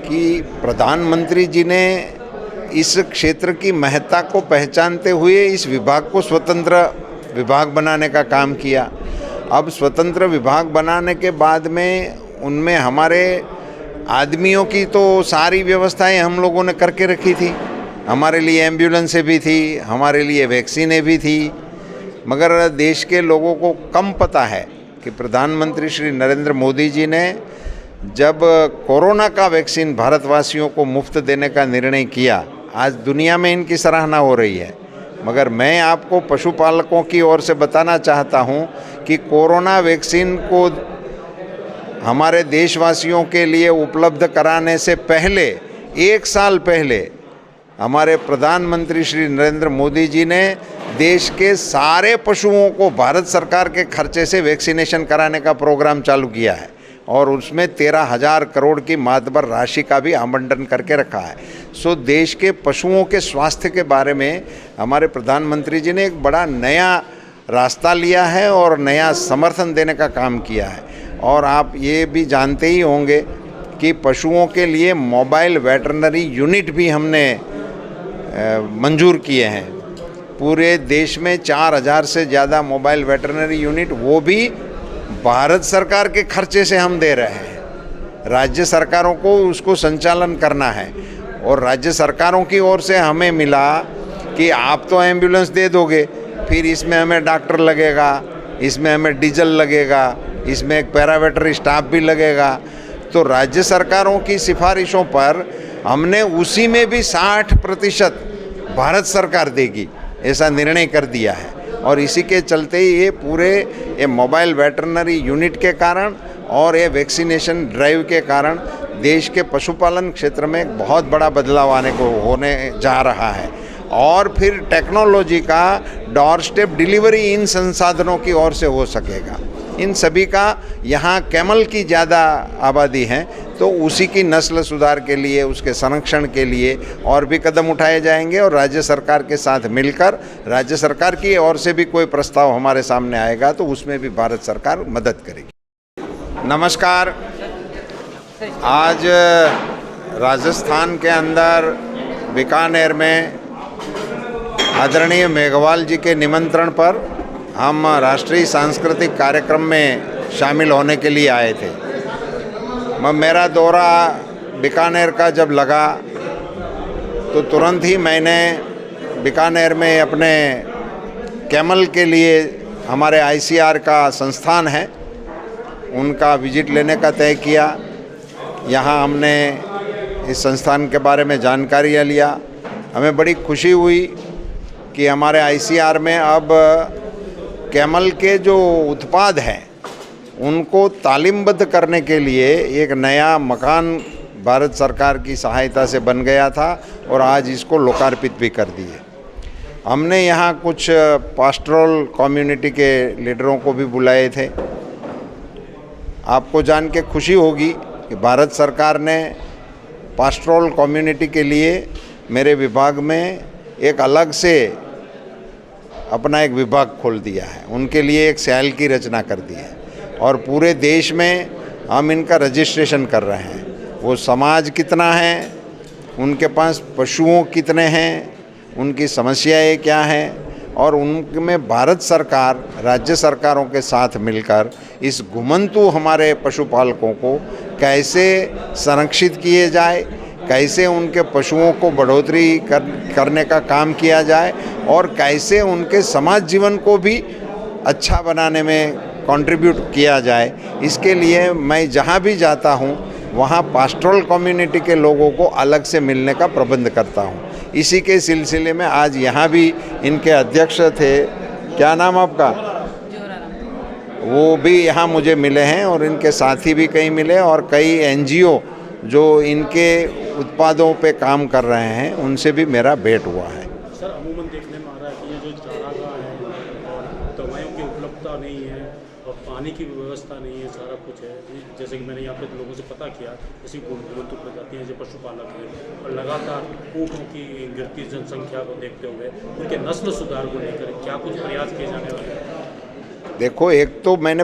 कि प्रधानमंत्री जी ने इस क्षेत्र की महत्ता को पहचानते हुए इस विभाग को स्वतंत्र विभाग बनाने का काम किया। अब स्वतंत्र विभाग बनाने के बाद में उनमें हमारे आदमियों की तो सारी व्यवस्थाएं हम लोगों ने करके रखी थी। हमारे लिए एम्बुलेंसें भी थी, हमारे लिए वैक्सीनें भी थी, मगर देश के लोगों को कम पता है कि प्रधानमंत्री श्री नरेंद्र मोदी जी ने जब कोरोना का वैक्सीन भारतवासियों को मुफ्त देने का निर्णय किया, आज दुनिया में इनकी सराहना हो रही है। मगर मैं आपको पशुपालकों की ओर से बताना चाहता हूं कि कोरोना वैक्सीन को हमारे देशवासियों के लिए उपलब्ध कराने से पहले 1 साल पहले हमारे प्रधानमंत्री श्री नरेंद्र मोदी जी ने देश के सारे पशुओं को भारत सरकार के खर्चे से वैक्सीनेशन कराने का प्रोग्राम चालू किया है और उसमें 13,000 करोड़ की मातबर राशि का भी आवंटन करके रखा है। सो देश के पशुओं के स्वास्थ्य के बारे में हमारे प्रधानमंत्री जी ने एक बड़ा नया रास्ता लिया है और नया समर्थन देने का काम किया है। और आप ये भी जानते ही होंगे कि पशुओं के लिए मोबाइल वेटरनरी यूनिट भी हमने मंजूर किए हैं। पूरे देश में 4,000 से ज़्यादा मोबाइल वेटरनरी यूनिट, वो भी भारत सरकार के खर्चे से हम दे रहे हैं। राज्य सरकारों को उसको संचालन करना है और राज्य सरकारों की ओर से हमें मिला कि आप तो एम्बुलेंस दे दोगे, फिर इसमें हमें डॉक्टर लगेगा, इसमें हमें डीजल लगेगा, इसमें एक पैरावेटरी स्टाफ भी लगेगा। तो राज्य सरकारों की सिफारिशों पर हमने उसी में भी 60% भारत सरकार देगी, ऐसा निर्णय कर दिया है। और इसी के चलते ही ये मोबाइल वेटरनरी यूनिट के कारण और ये वैक्सीनेशन ड्राइव के कारण देश के पशुपालन क्षेत्र में एक बहुत बड़ा बदलाव होने जा रहा है। और फिर टेक्नोलॉजी का डोर स्टेप डिलीवरी इन संसाधनों की ओर से हो सकेगा। इन सभी का यहाँ कैमल की ज़्यादा आबादी है, तो उसी की नस्ल सुधार के लिए, उसके संरक्षण के लिए और भी कदम उठाए जाएंगे। और राज्य सरकार के साथ मिलकर राज्य सरकार की ओर से भी कोई प्रस्ताव हमारे सामने आएगा तो उसमें भी भारत सरकार मदद करेगी। नमस्कार। आज राजस्थान के अंदर बीकानेर में आदरणीय मेघवाल जी के निमंत्रण पर हम राष्ट्रीय सांस्कृतिक कार्यक्रम में शामिल होने के लिए आए थे। मेरा दौरा बीकानेर का जब लगा तो तुरंत ही मैंने बीकानेर में अपने कैमल के लिए हमारे ICR का संस्थान है, उनका विजिट लेने का तय किया। यहाँ हमने इस संस्थान के बारे में जानकारियाँ लिया। हमें बड़ी खुशी हुई कि हमारे ICR में अब कैमल के जो उत्पाद हैं उनको तालीमबद्ध करने के लिए एक नया मकान भारत सरकार की सहायता से बन गया था और आज इसको लोकार्पित भी कर दिए। हमने यहाँ कुछ पास्टोरल कम्युनिटी के लीडरों को भी बुलाए थे। आपको जान के खुशी होगी कि भारत सरकार ने पास्टोरल कम्युनिटी के लिए मेरे विभाग में एक अलग से अपना एक विभाग खोल दिया है। उनके लिए एक सेल की रचना कर दी है और पूरे देश में हम इनका रजिस्ट्रेशन कर रहे हैं। वो समाज कितना है, उनके पास पशुओं कितने हैं, उनकी समस्याएं क्या हैं और उनमें भारत सरकार राज्य सरकारों के साथ मिलकर इस घुमंतु हमारे पशुपालकों को कैसे संरक्षित किए जाए, कैसे उनके पशुओं को बढ़ोतरी करने का काम किया जाए और कैसे उनके समाज जीवन को भी अच्छा बनाने में कंट्रीब्यूट किया जाए। इसके लिए मैं जहाँ भी जाता हूँ वहाँ पास्टोरल कम्युनिटी के लोगों को अलग से मिलने का प्रबंध करता हूँ। इसी के सिलसिले में आज यहाँ भी इनके अध्यक्ष थे, क्या नाम आपका? वो भी यहाँ मुझे मिले हैं और इनके साथी भी कई मिले और कई NGO जो इनके उत्पादों पे काम कर रहे हैं उनसे भी मेरा भेंट हुआ है। सर, अमूमन देखने में आ रहा है कि ये जो चारागाह है और दवाइयों की उपलब्धता नहीं है और पानी की व्यवस्था नहीं है, सारा कुछ है। जैसे कि मैंने यहाँ पे लोगों से पता किया, जैसे घुमंतु प्रजातियाँ हैं जो पशुपालक हैं और लगातार ऊँटों की गिरती जनसंख्या को देखते हुए उनके नस्ल सुधार को लेकर क्या कुछ प्रयास किए जाने वाले हैं? देखो, एक तो मैंने